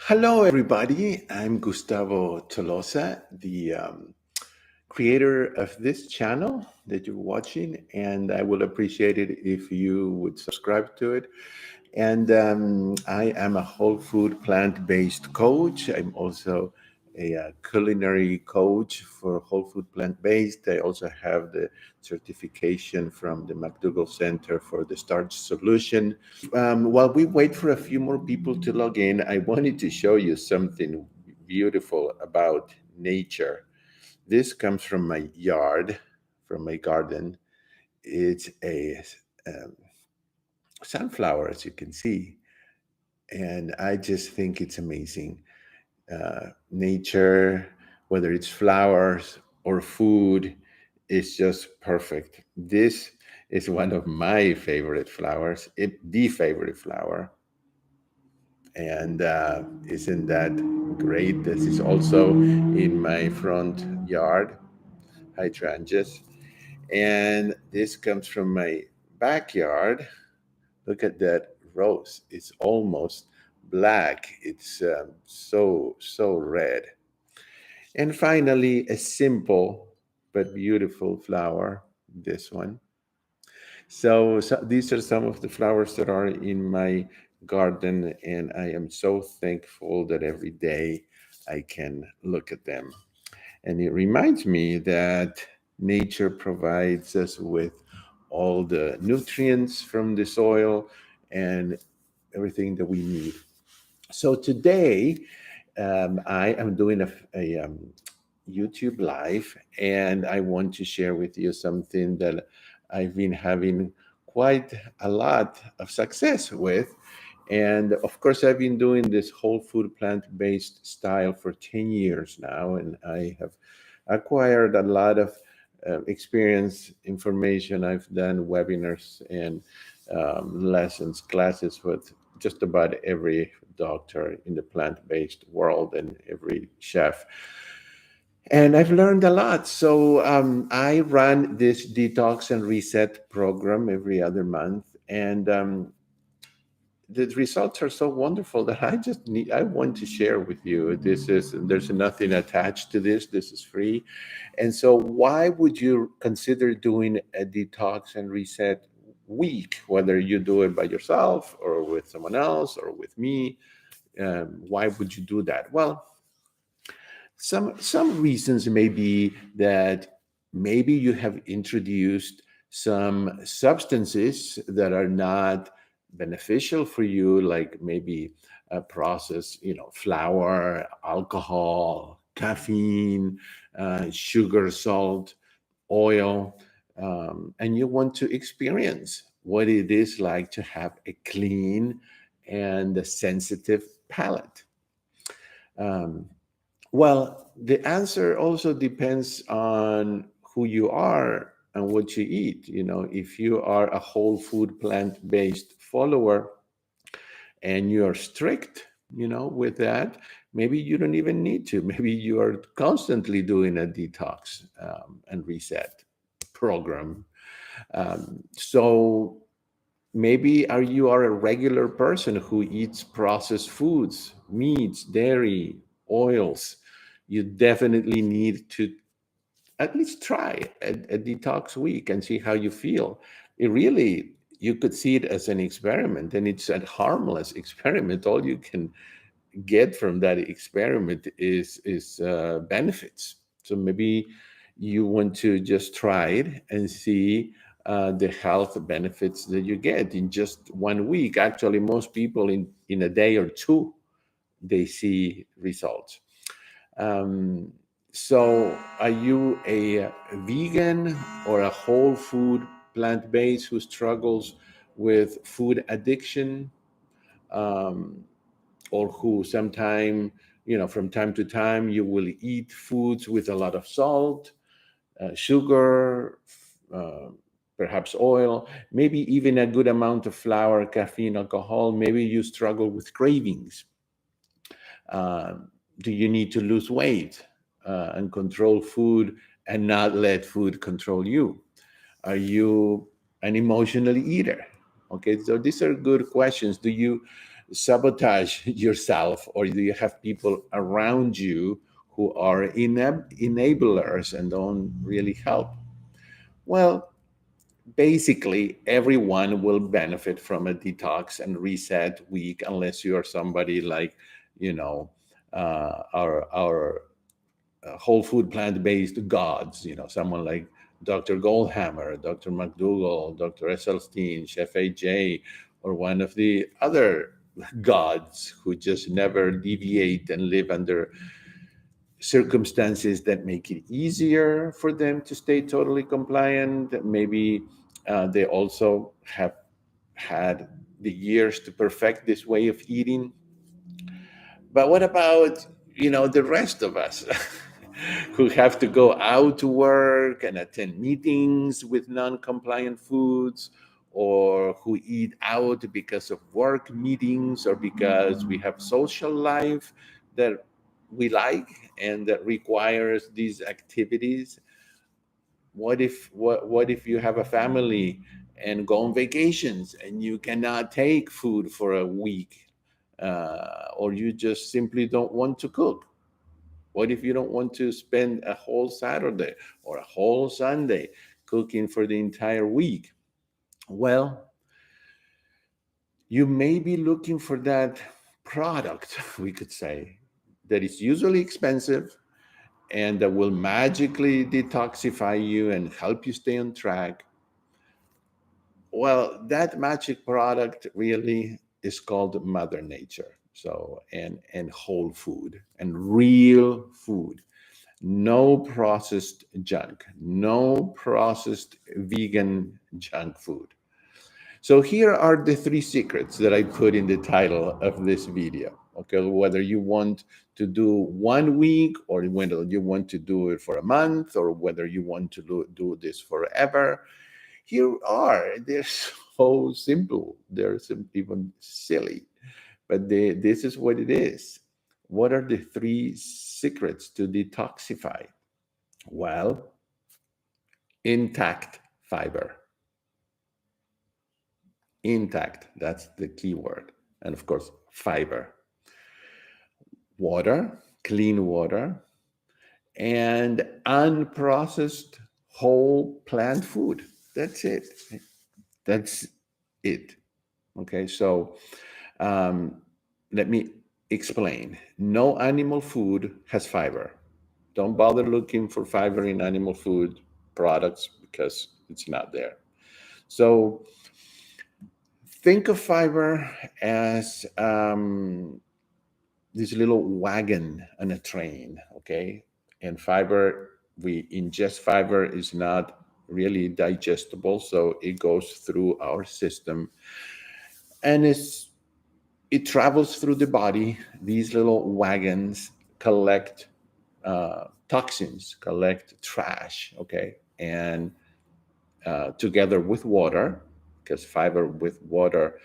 Hello, everybody. I'm Gustavo Tolosa, the creator of this channel that you're watching, and I will appreciate it if you would subscribe to it. And I am a whole food plant based coach. I'm also a culinary coach for whole food plant based. I also have the certification from the McDougall Center for the Starch Solution. While we wait for a few more people to log in, I wanted to show you something beautiful about nature. This comes from my yard, from my garden. It's a um, sunflower, as you can see, and I just think it's amazing. Nature, whether it's flowers or food, is just perfect. This is one of my favorite flowers, the favorite flower. And isn't that great? This is also in my front yard, hydrangeas. And this comes from my backyard. Look at that rose. It's almost black. It's so red. And finally, a simple but beautiful flower, this one. So these are some of the flowers that are in my garden, and I am so thankful that every day I can look at them. And it reminds me that nature provides us with all the nutrients from the soil and everything that we need. So today, I am doing a YouTube live, and I want to share with you something that I've been having quite a lot of success with. And of course, I've been doing this whole food plant based style for 10 years now, and I have acquired a lot of experience, information. I've done webinars and lessons, classes with just about every doctor in the plant based world and every chef. And I've learned a lot. So I run this detox and reset program every other month. And the results are so wonderful that I want to share with you. There's nothing attached to this. This is free. And so why would you consider doing a detox and reset week, whether you do it by yourself or with someone else or with me? Why would you do that? Well, some reasons may be that maybe you have introduced some substances that are not beneficial for you, like maybe a process, flour, alcohol, caffeine, sugar, salt, oil, and you want to experience what it is like to have a clean and a sensitive palate. Um, well, the answer also depends on who you are and what you eat. If you are a whole food plant based follower and you are strict, with that, maybe you don't even need to. Maybe you are constantly doing a detox and reset program. So maybe you are a regular person who eats processed foods, meats, dairy, oils. You definitely need to at least try a detox week and see how you feel. It really, you could see it as an experiment, and it's a harmless experiment. All you can get from that experiment is benefits. So maybe you want to just try it and see the health benefits that you get in just 1 week. Actually, most people in a day or two they see results. Um, so, are you a vegan or a whole food plant based who struggles with food addiction? Um, or who sometime, from time to time, you will eat foods with a lot of salt, sugar, uh, perhaps oil, maybe even a good amount of flour, caffeine, alcohol. Maybe you struggle with cravings. Uh, do you need to lose weight and control food and not let food control you? Are you an emotional eater? Okay, so these are good questions. Do you sabotage yourself, or do you have people around you who are enablers and don't really help? Well, basically, everyone will benefit from a detox and reset week, unless you are somebody like, you know, our whole food plant-based gods, someone like Dr. Goldhammer, Dr. McDougall, Dr. Esselstyn, Chef AJ, or one of the other gods who just never deviate and live under circumstances that make it easier for them to stay totally compliant. Maybe they also have had the years to perfect this way of eating. But what about, the rest of us who have to go out to work and attend meetings with non-compliant foods, or who eat out because of work meetings, or because we have social life that we like and that requires these activities? What if you have a family and go on vacations and you cannot take food for a week, or you just simply don't want to cook? What if you don't want to spend a whole Saturday or a whole Sunday cooking for the entire week? Well, you may be looking for that product, we could say, that is usually expensive and that will magically detoxify you and help you stay on track. Well, that magic product really is called Mother Nature. So, and whole food and real food. No processed junk, no processed vegan junk food. So here are the three secrets that I put in the title of this video. Okay, whether you want to do 1 week, or whether you want to do it for a month, or whether you want to do this forever, here are. They're so simple. They're even silly, but this is what it is. What are the three secrets to detoxify? Well, intact fiber. Intact, that's the key word. And of course, fiber. Water, clean water, and unprocessed whole plant food. That's it. That's it. Okay, so um, let me explain. No animal food has fiber. Don't bother looking for fiber in animal food products because it's not there. So think of fiber as this little wagon on a train, okay? And fiber, we ingest fiber, is not really digestible, so it goes through our system, and it travels through the body. These little wagons collect toxins, collect trash, okay? And together with water, because fiber with water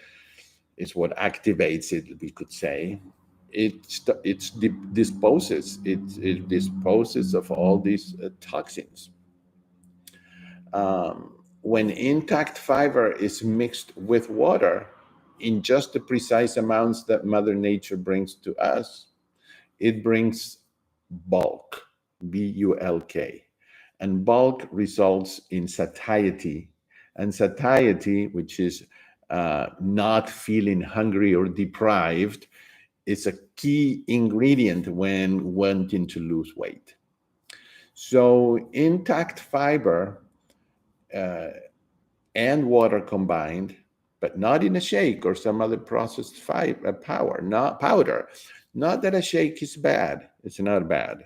is what activates it, we could say. It disposes of all these toxins. When intact fiber is mixed with water in just the precise amounts that Mother Nature brings to us, it brings bulk, bulk, and bulk results in satiety, and satiety, which is not feeling hungry or deprived, is a key ingredient when wanting to lose weight. So intact fiber uh, and water combined, but not in a shake or some other processed not powder. Not that a shake is bad; it's not bad,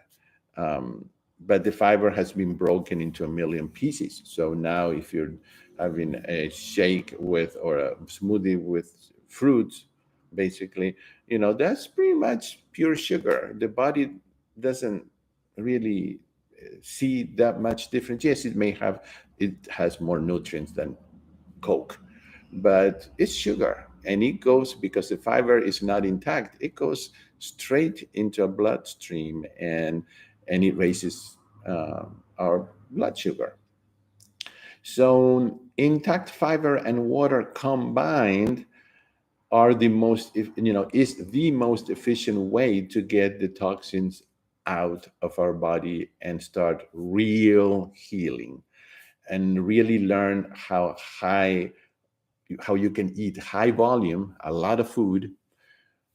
um, but the fiber has been broken into a million pieces. So now, if you're having a shake with, or a smoothie with fruits, basically, that's pretty much pure sugar. The body doesn't really see that much difference. Yes, it has more nutrients than Coke, but it's sugar, and it goes, because the fiber is not intact, it goes straight into a bloodstream, and it raises our blood sugar. So intact fiber and water combined are the most, is the most efficient way to get the toxins out of our body and start real healing, and really learn how you can eat high volume, a lot of food,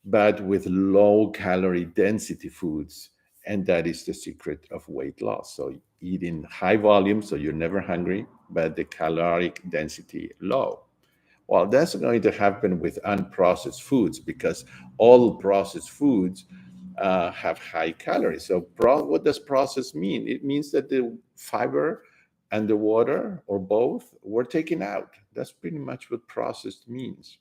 but with low calorie density foods. And that is the secret of weight loss. So eating high volume, so you're never hungry, but the caloric density low. Well, that's going to happen with unprocessed foods, because all processed foods have high calories. So what does processed mean? It means that the fiber and the water, or both, were taken out. That's pretty much what processed means.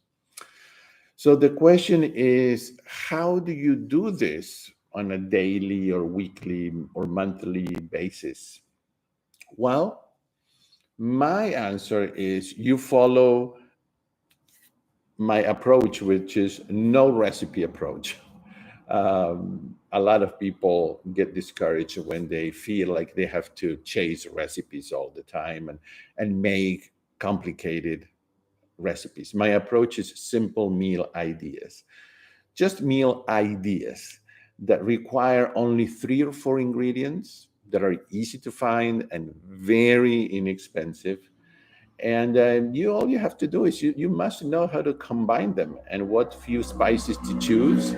So the question is, how do you do this on a daily or weekly or monthly basis? Well, my answer is you follow my approach, which is no recipe approach. A lot of people get discouraged when they feel like they have to chase recipes all the time and make complicated recipes. My approach is simple meal ideas, just meal ideas that require only 3 or 4 ingredients, that are easy to find and very inexpensive. And you all you have to do is you must know how to combine them and what few spices to choose,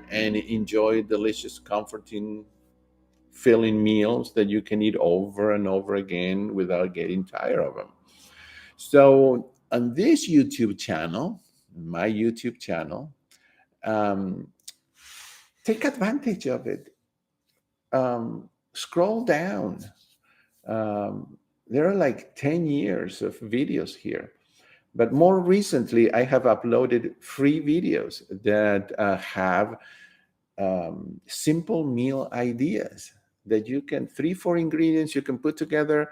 and enjoy delicious, comforting, filling meals that you can eat over and over again without getting tired of them. So on this YouTube channel, my YouTube channel, um, take advantage of it. Scroll down. There are like 10 years of videos here. But more recently, I have uploaded free videos that have simple meal ideas that you can, 3, 4 ingredients you can put together,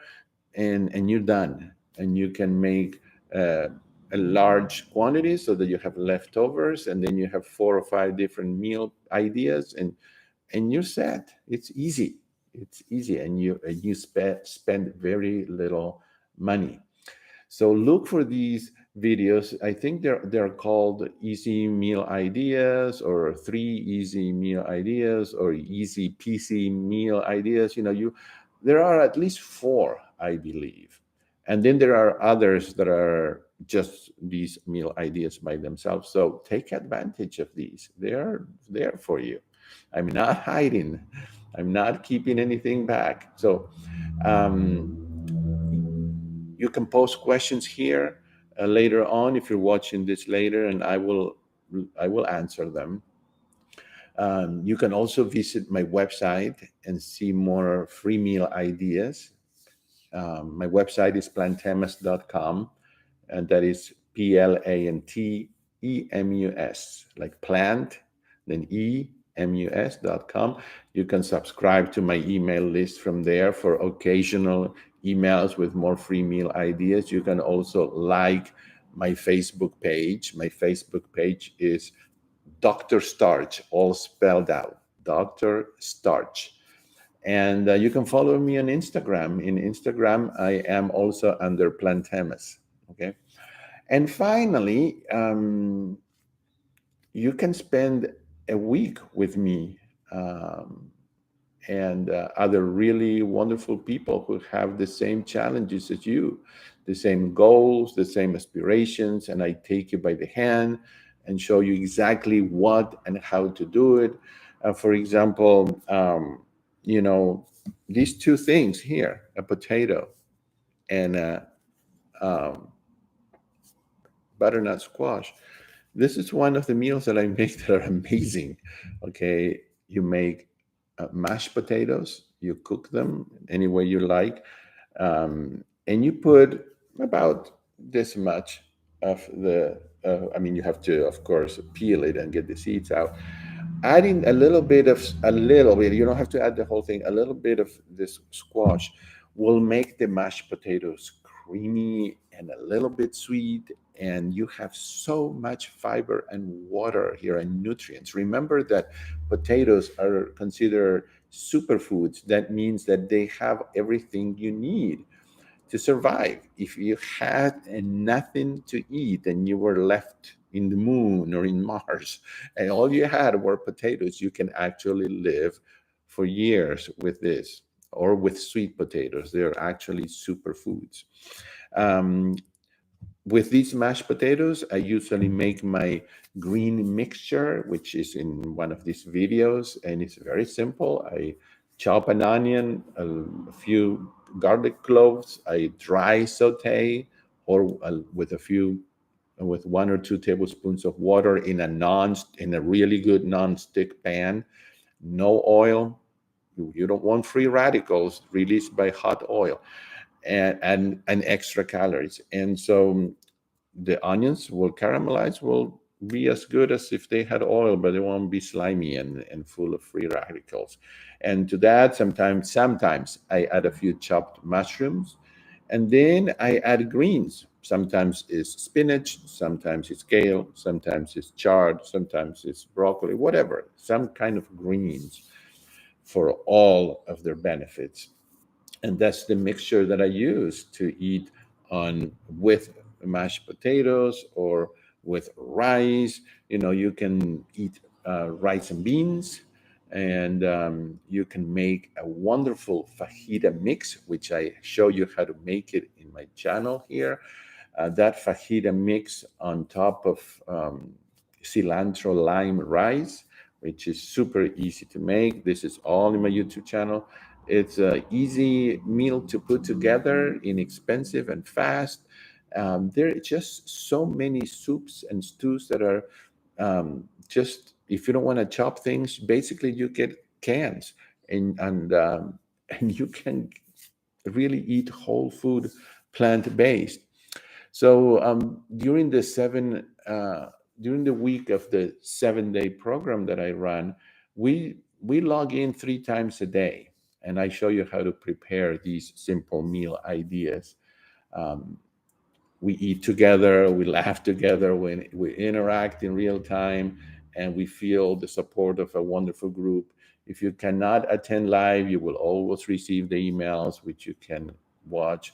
and you're done. And you can make a large quantity so that you have leftovers, and then you have 4 or 5 different meal ideas, and you're set. It's easy. It's easy, and you spend very little money. So look for these videos. I think they're called Easy Meal Ideas, or 3 Easy Meal Ideas, or Easy PC Meal Ideas. There are at least 4, I believe. And then there are others that are just these meal ideas by themselves. So take advantage of these. They are there for you. I'm not hiding. I'm not keeping anything back. So you can post questions here later on if you're watching this later, and I will answer them. You can also visit my website and see more free meal ideas. My website is plantemus.com, and that is PLANTEMUS, like plant, then EMUS.com. You can subscribe to my email list from there for occasional emails with more free meal ideas. You can also like my Facebook page. My Facebook page is Dr. Starch, all spelled out, Dr. Starch. And you can follow me on Instagram. In Instagram, I am also under Plantemus. Okay. And finally, you can spend a week with me, and other really wonderful people who have the same challenges as you, the same goals, the same aspirations. And I take you by the hand and show you exactly what and how to do it. For example, these 2 things here, a potato and a butternut squash. This is one of the meals that I make that are amazing. Okay, you make mashed potatoes, you cook them any way you like, and you put about this much of the, you have to, of course, peel it and get the seeds out. Adding a little bit, you don't have to add the whole thing, a little bit of this squash will make the mashed potatoes creamy and a little bit sweet, and you have so much fiber and water here and nutrients. Remember that potatoes are considered superfoods. That means that they have everything you need to survive. If you had nothing to eat and you were left, in the moon or in Mars, and all you had were potatoes, you can actually live for years with this, or with sweet potatoes. They're actually superfoods. Um, with these mashed potatoes, I usually make my green mixture, which is in one of these videos, and it's very simple. I chop an onion, a few garlic cloves, I dry saute, or with a few, with 1 or 2 tablespoons of water in a really good non-stick pan. No oil. You don't want free radicals released by hot oil, and extra calories. And so the onions will caramelize, will be as good as if they had oil, but they won't be slimy and full of free radicals. And to that, sometimes I add a few chopped mushrooms, and then I add greens. Sometimes it's spinach, sometimes it's kale, sometimes it's chard, sometimes it's broccoli, whatever, some kind of greens for all of their benefits. And that's the mixture that I use to eat on with mashed potatoes or with rice. You can eat rice and beans, and you can make a wonderful fajita mix, which I show you how to make it in my channel here. That fajita mix on top of cilantro lime rice, which is super easy to make. This is all in my YouTube channel. It's an easy meal to put together, inexpensive and fast. There are just so many soups and stews that are just, if you don't want to chop things, basically you get cans, and and you can really eat whole food, plant based. So during the week of the 7-day program that I run, we log in 3 times a day, and I show you how to prepare these simple meal ideas. Um, we eat together, we laugh together, we interact in real time, and we feel the support of a wonderful group. If you cannot attend live, you will always receive the emails, which you can watch.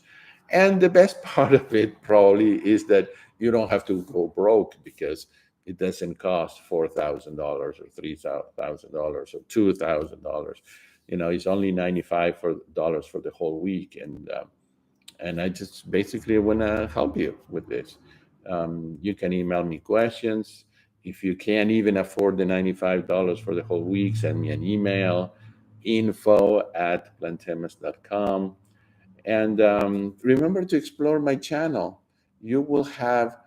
And the best part of it probably is that you don't have to go broke, because it doesn't cost $4,000 or $3,000 or $2,000. It's only $95 for the whole week, and I just basically want to help you with this. You can email me questions. If you can't even afford the $95 for the whole week, send me an email, info@plantemas.com. And remember to explore my channel. You will have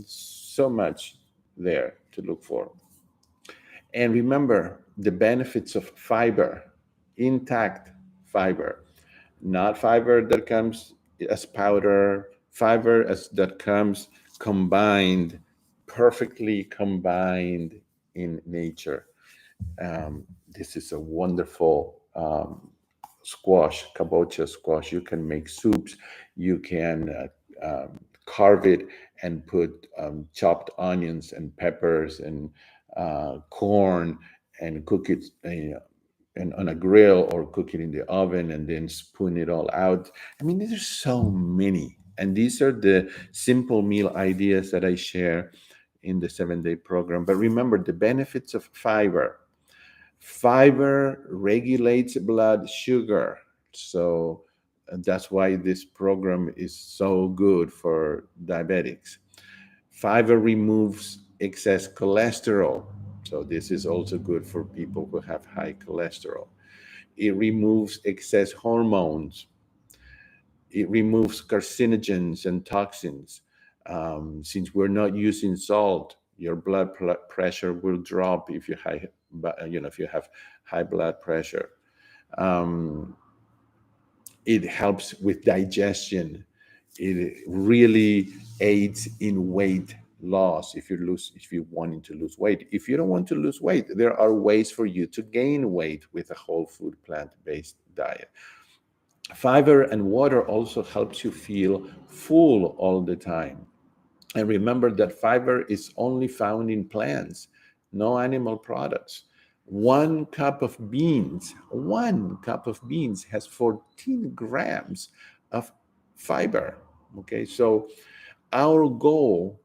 so much there to look for. And remember the benefits of fiber, intact fiber, not fiber that comes as powder, fiber that comes combined, perfectly combined in nature. This is a wonderful squash, kabocha squash. You can make soups. You can carve it and put chopped onions and peppers and corn, and cook it and on a grill, or cook it in the oven and then spoon it all out. I mean, there's so many. And these are the simple meal ideas that I share in the 7-day program. But remember the benefits of fiber. Fiber regulates blood sugar. So that's why this program is so good for diabetics. Fiber removes excess cholesterol. So this is also good for people who have high cholesterol. It removes excess hormones. It removes carcinogens and toxins. Since we're not using salt, your pressure will drop if if you have high blood pressure. Um, it helps with digestion. It really aids in weight loss if you're wanting to lose weight. If you don't want to lose weight, there are ways for you to gain weight with a whole food plant-based diet. Fiber and water also helps you feel full all the time. And remember that fiber is only found in plants, no animal products. 1 cup of beans has 14 grams of fiber. Okay, so our goal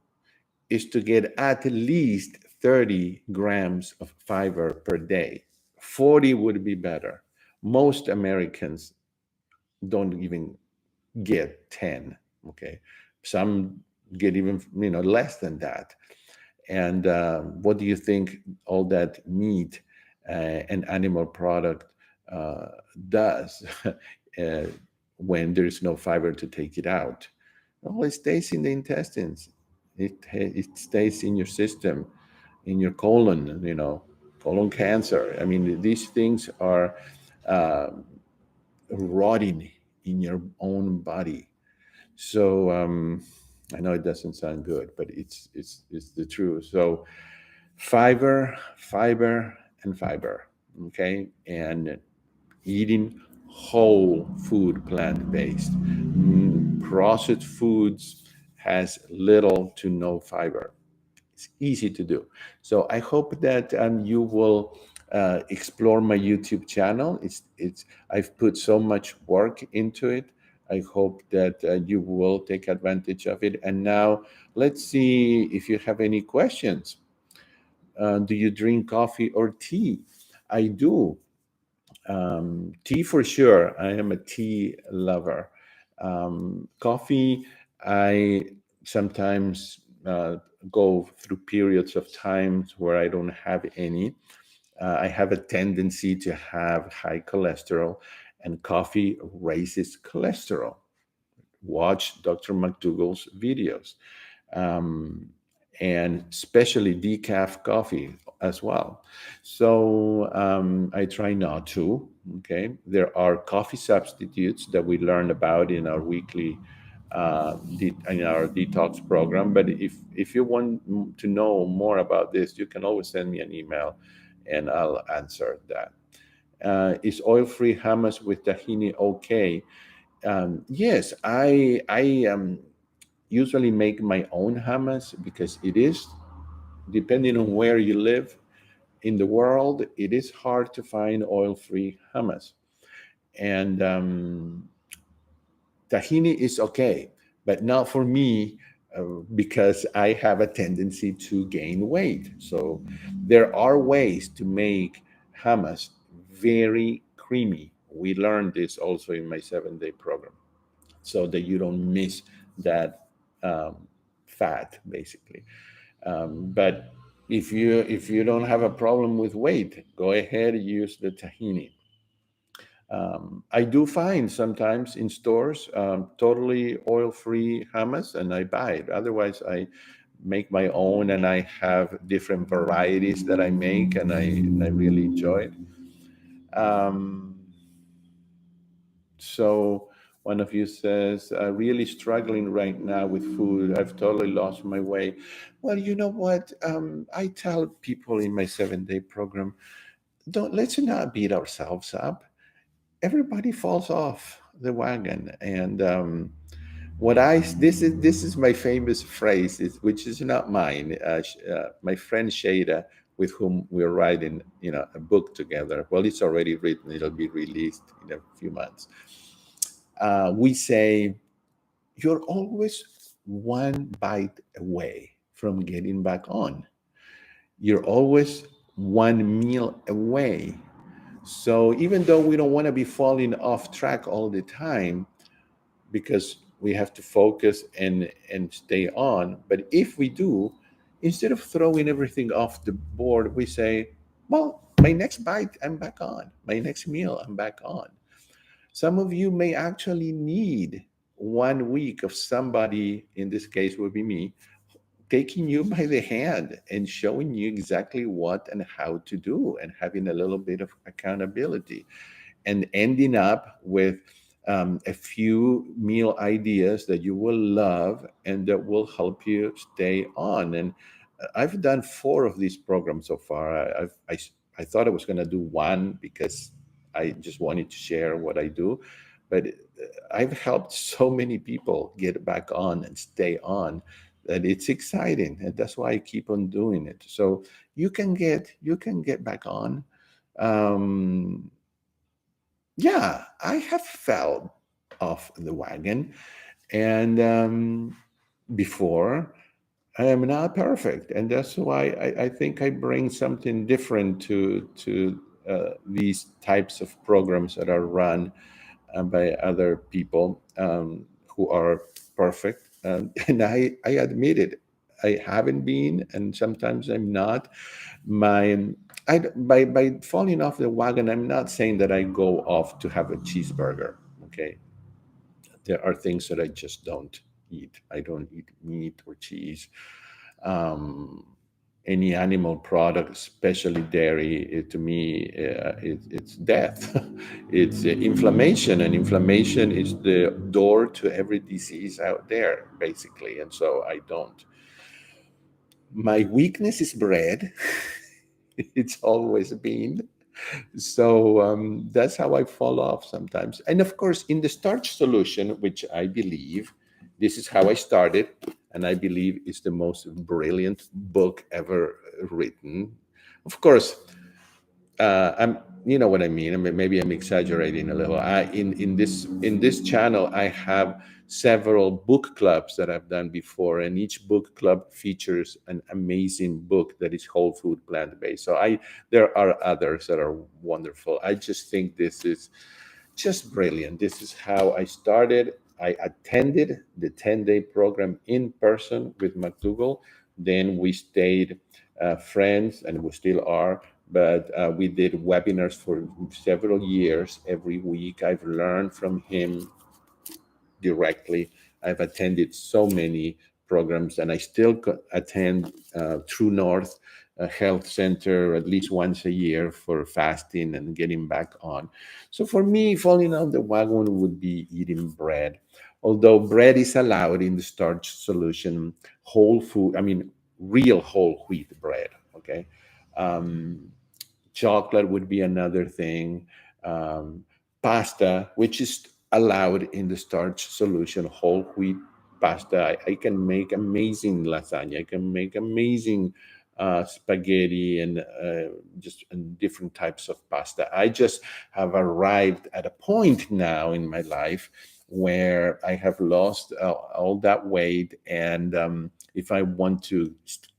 is to get at least 30 grams of fiber per day. 40 would be better. Most Americans don't even get 10. Okay. Some get even, less than that. And what do you think all that meat and animal product uh, does uh, when there's no fiber to take it out? Well, it stays in the intestines. It stays in your system, in your colon. Colon cancer. I mean, these things are uh, rotting in your own body. So I know it doesn't sound good, but it's the truth. So fiber, and fiber. Okay, and eating whole food, plant-based. Processed foods has little to no fiber. It's easy to do. So I hope that you will explore my YouTube channel. It's I've put so much work into it. I hope that you will take advantage of it. And now let's see if you have any questions. Do you drink coffee or tea? I do. Tea for sure. I am a tea lover. Coffee, I sometimes go through periods of times where I don't have any. I have a tendency to have high cholesterol, and coffee raises cholesterol. Watch Dr. McDougall's videos, um, and especially decaf coffee as well. So I try not to. Okay, there are coffee substitutes that we learn about in our weekly in our detox program. But if you want to know more about this, you can always send me an email, and I'll answer that. Is oil-free hummus with tahini okay? Yes, I usually make my own hummus because it is, depending on where you live in the world, it is hard to find oil-free hummus. And tahini is okay, but not for me because I have a tendency to gain weight. So there are ways to make hummus very creamy. We learned this also in my 7-day program, so that you don't miss that fat, basically. But if you don't have a problem with weight, go ahead and use the tahini. I do find sometimes in stores totally oil-free hummus, and I buy it. Otherwise, I make my own, and I have different varieties that I make, and I really enjoy it. Um, So one of you says, really struggling right now with food. I've totally lost my way. Well, you know what? I tell people in my 7-day program, don't let's not beat ourselves up. Everybody falls off the wagon, and what I this is my famous phrase, which is not mine. My friend Shada, with whom we're writing, a book together. Well, it's already written. It'll be released in a few months. We say you're always one bite away from getting back on. You're always one meal away. So even though we don't want to be falling off track all the time, because we have to focus and stay on. But if we do, instead of throwing everything off the board, we say, well, my next bite, I'm back on. My next meal, I'm back on. Some of you may actually need 1 week of somebody, in this case would be me, taking you by the hand and showing you exactly what and how to do, and having a little bit of accountability, and ending up with a few meal ideas that you will love and that will help you stay on. And I've done 4 of these programs so far. I thought I was going to do one because I just wanted to share what I do, but I've helped so many people get back on and stay on that it's exciting, and that's why I keep on doing it. So you can get back on. Um, yeah, I have fell off the wagon, and before, I am not perfect, and that's why I think I bring something different to these types of programs that are run by other people who are perfect. And I admit it. I haven't been, and sometimes I'm not. My by falling off the wagon, I'm not saying that I go off to have a cheeseburger. Okay, there are things that I just don't eat. I don't eat meat or cheese. Um, any animal product, especially dairy, to me, it's death. It's inflammation, and inflammation is the door to every disease out there, basically. And so I don't. My weakness is bread. It's always been. So that's how I fall off sometimes. And of course, in the starch solution, which I believe this is how I started, and I believe it's the most brilliant book ever written. Of course, I'm, you know what I mean. I mean, maybe I'm exaggerating a little. In this channel, I have several book clubs that I've done before, and each book club features an amazing book that is whole food plant based. So I there are others that are wonderful. I just think this is just brilliant. This is how I started. I attended the 10-day program in person with McDougall. Then we stayed friends, and we still are. But we did webinars for several years every week. I've learned from him directly. I've attended so many programs, and I still attend True North Health Center at least once a year for fasting and getting back on. So for me, falling off the wagon would be eating bread. Although bread is allowed in the starch solution, whole food, I mean, real whole wheat bread, okay? Um, Chocolate would be another thing. Um, Pasta, which is allowed in the starch solution, whole wheat pasta. I can make amazing lasagna. I can make amazing spaghetti and just and different types of pasta. I just have arrived at a point now in my life where I have lost all that weight, and if I want to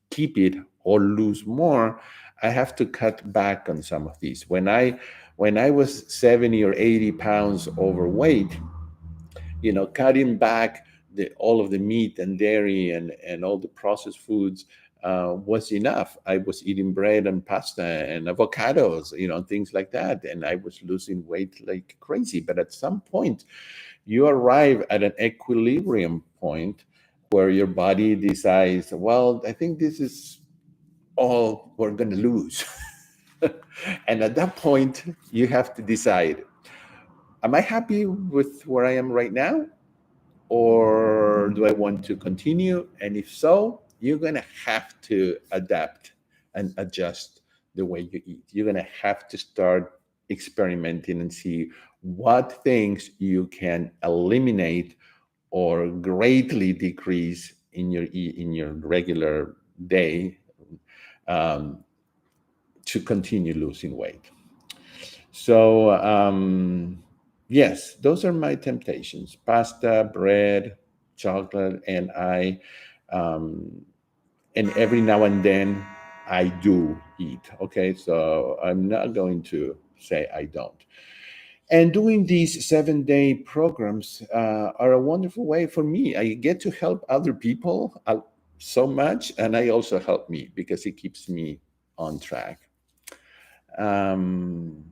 keep it or lose more, I have to cut back on some of these. When I was 70 or 80 pounds overweight, cutting back all of the meat and dairy and all the processed foods was enough. I was eating bread and pasta and avocados, things like that, and I was losing weight like crazy. But at some point, you arrive at an equilibrium point where your body decides, well, I think this is all we're going to lose. And at that point, you have to decide, am I happy with where I am right now? Or do I want to continue? And if so, you're going to have to adapt and adjust the way you eat. You're going to have to start experimenting and see what things you can eliminate or greatly decrease in your regular day, um, to continue losing weight. So, yes, those are my temptations: pasta, bread, chocolate, um, and every now and then I do eat. Okay, so I'm not going to say I don't. And doing these 7-day programs are a wonderful way for me. I get to help other people so much, and I also help me because it keeps me on track. Um,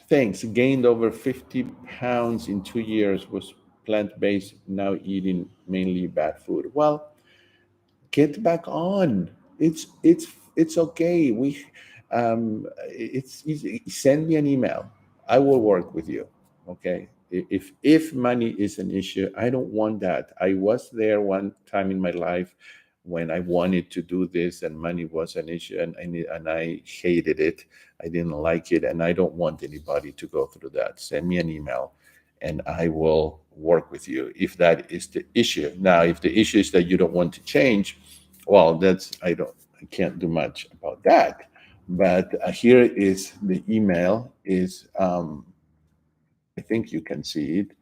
Thanks. Gained over 50 pounds in 2 years, was plant based, now eating mainly bad food. Well, get back on. It's okay. It's easy. Send me an email. I will work with you. Okay. If money is an issue, I don't want that. I was there one time in my life when I wanted to do this and money was an issue, and I hated it. I didn't like it, and I don't want anybody to go through that. Send me an email and I will work with you if that is the issue. Now, if the issue is that you don't want to change, well, I can't do much about that. But here is the email. Is I think you can see it.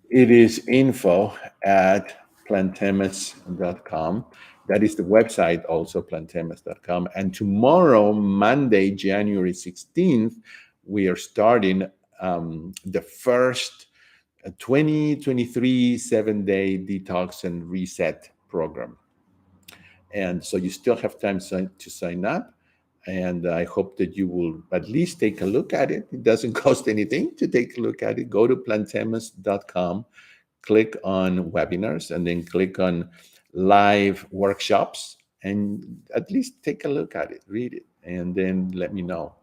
It is info at plantemas.com. That is the website, also plantemas.com. And tomorrow, Monday, January 16th, we are starting the first 2023 7-day detox and reset program. And so you still have time to sign up. And I hope that you will at least take a look at it. It doesn't cost anything to take a look at it. Go to plantemas.com, click on webinars, and then click on live workshops, and at least take a look at it, read it, and then let me know.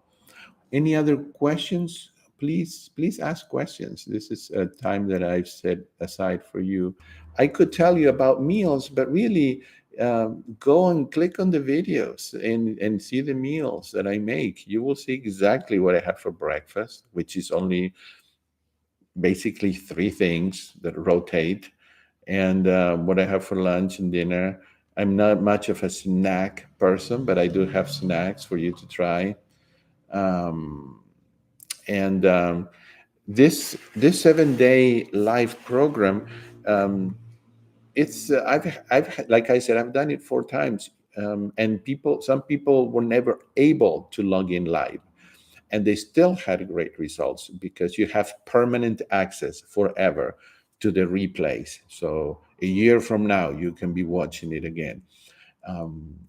Any other questions? Please ask questions. This is a time that I've set aside for you. I could tell you about meals, but really, go and click on the videos and see the meals that I make. You will see exactly what I have for breakfast, which is only basically three things that rotate, and what I have for lunch and dinner. I'm not much of a snack person, but I do have snacks for you to try. Um, and this 7-day live program, it's I've like I said, I've done it 4 times, and some people were never able to log in live, and they still had great results because you have permanent access forever to the replays. So a year from now, you can be watching it again.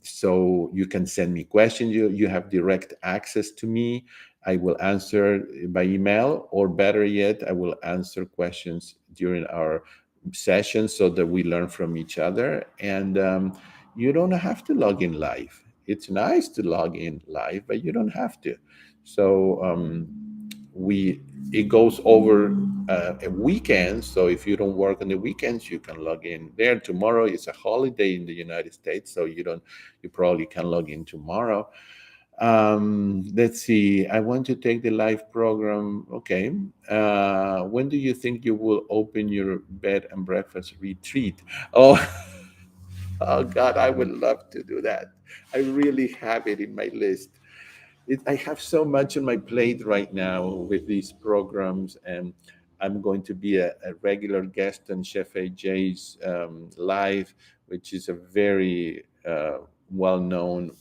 So you can send me questions. You have direct access to me. I will answer by email, or better yet, I will answer questions during our sessions so that we learn from each other. And you don't have to log in live. It's nice to log in live, but you don't have to. So we it goes over a weekend. So if you don't work on the weekends, you can log in there. Tomorrow is a holiday in the United States, so you probably can log in tomorrow. Let's see. I want to take the live program. Okay. When do you think you will open your bed and breakfast retreat? Oh, oh God, I would love to do that. I really have it in my list. I have so much on my plate right now with these programs, and I'm going to be a regular guest on Chef AJ's live, which is a very well-known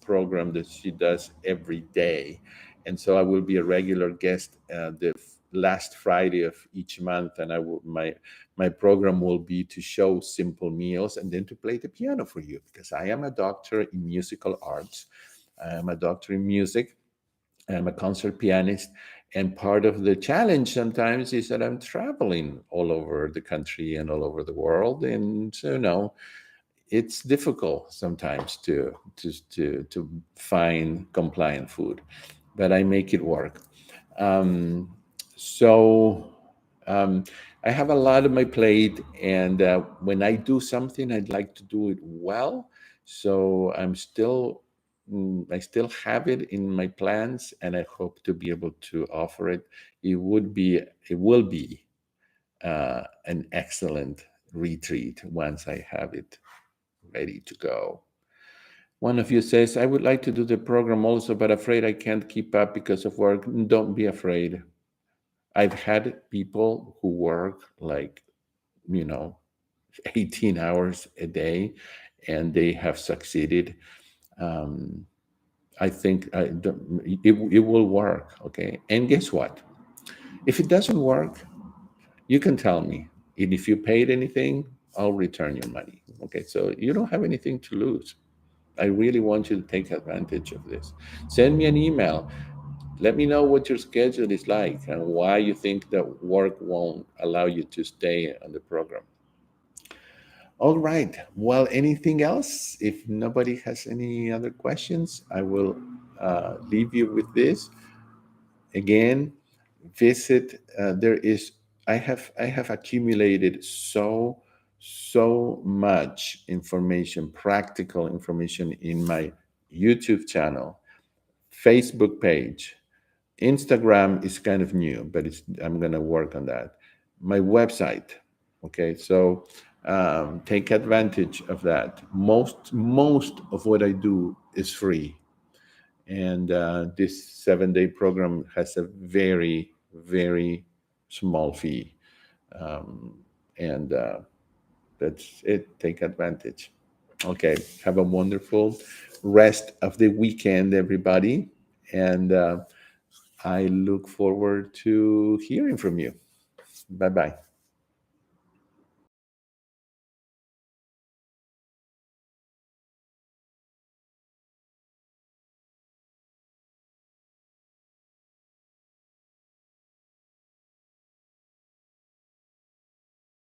program that she does every day. And so I will be a regular guest the last Friday of each month, and my program will be to show simple meals and then to play the piano for you, because I am a doctor in musical arts. I'm a doctor in music. I'm a concert pianist. And part of the challenge sometimes is that I'm traveling all over the country and all over the world. And so, it's difficult sometimes to find compliant food, but I make it work. Um, so um, I have a lot on my plate, and when I do something, I'd like to do it well. So I still have it in my plans, and I hope to be able to offer it. It will be an excellent retreat once I have it ready to go. One of you says, I would like to do the program also, but afraid I can't keep up because of work. Don't be afraid. I've had people who work like, you know, 18 hours a day, and they have succeeded. Um, I think it will work. Okay. And guess what? If it doesn't work, you can tell me. And if you paid anything, I'll return your money. Okay. So you don't have anything to lose. I really want you to take advantage of this. Send me an email. Let me know what your schedule is like and why you think that work won't allow you to stay on the program. All right. Well, anything else? If nobody has any other questions, I will leave you with this. Again, visit. There is. I have accumulated so much information, practical information in my YouTube channel, Facebook page. Instagram is kind of new, but I'm going to work on that. My website. Okay, so take advantage of that. Most of what I do is free, and this 7-day program has a very small fee, um, and That's it. Take advantage. Okay. Have a wonderful rest of the weekend, everybody. And I look forward to hearing from you. Bye bye.